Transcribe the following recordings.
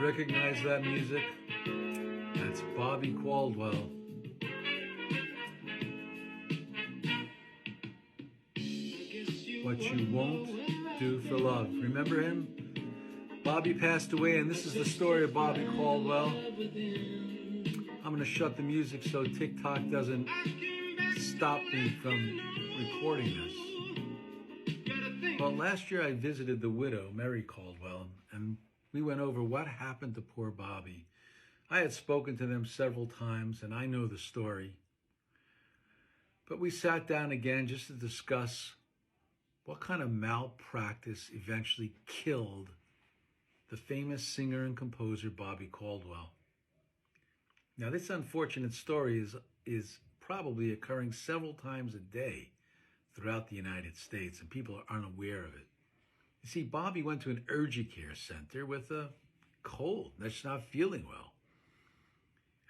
Recognize that music? That's Bobby Caldwell. What You Won't Do for Love. Remember him? Bobby passed away, and this is the story of Bobby Caldwell. I'm going to shut the music so TikTok doesn't stop me from recording this. Well, last year I visited the widow, Mary Caldwell, and we went over what happened to poor Bobby. I had spoken to them several times, and I know the story. But we sat down again just to discuss what kind of malpractice eventually killed the famous singer and composer Bobby Caldwell. Now, this unfortunate story is probably occurring several times a day throughout the United States, and people are unaware of it. You see, Bobby went to an urgent care center with a cold that's not feeling well.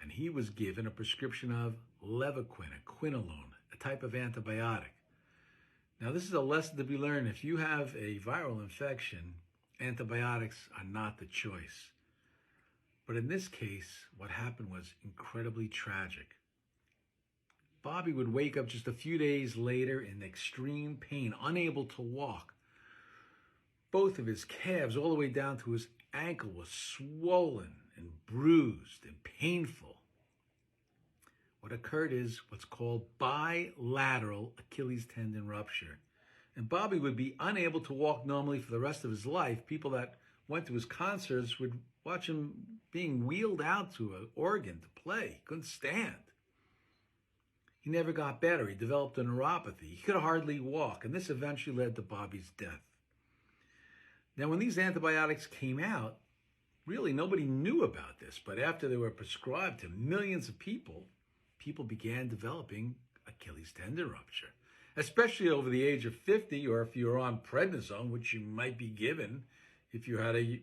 And he was given a prescription of Levaquin, a quinolone, a type of antibiotic. Now, this is a lesson to be learned. If you have a viral infection, antibiotics are not the choice. But in this case, what happened was incredibly tragic. Bobby would wake up just a few days later in extreme pain, unable to walk. Both of his calves, all the way down to his ankle, was swollen and bruised and painful. What occurred is what's called bilateral Achilles tendon rupture. And Bobby would be unable to walk normally for the rest of his life. People that went to his concerts would watch him being wheeled out to an organ to play. He couldn't stand. He never got better. He developed a neuropathy. He could hardly walk, and this eventually led to Bobby's death. Now, when these antibiotics came out, really nobody knew about this, but after they were prescribed to millions of people, people began developing Achilles tendon rupture, especially over the age of 50, or if you're on prednisone, which you might be given if you had a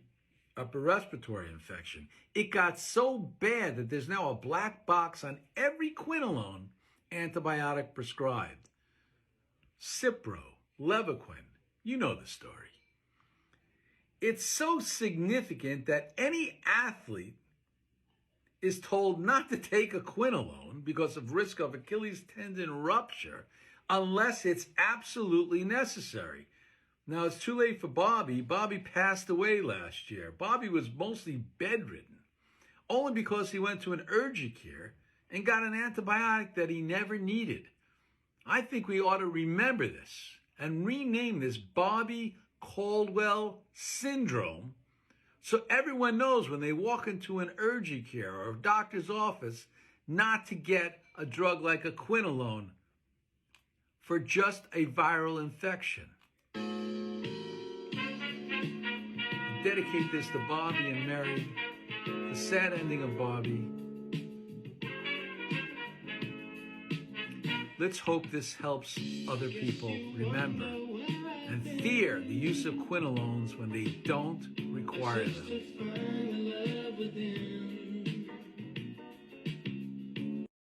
upper respiratory infection. It got so bad that there's now a black box on every quinolone antibiotic prescribed. Cipro, Levaquin, you know the story. It's so significant that any athlete is told not to take a quinolone because of risk of Achilles tendon rupture unless it's absolutely necessary. Now, it's too late for Bobby. Bobby passed away last year. Bobby was mostly bedridden, only because he went to an urgent care and got an antibiotic that he never needed. I think we ought to remember this and rename this Bobby Caldwell syndrome, so everyone knows when they walk into an urgent care or a doctor's office not to get a drug like a quinolone for just a viral infection. I dedicate this to Bobby and Mary, the sad ending of Bobby. Let's hope this helps other people remember and fear the use of quinolones when they don't require them.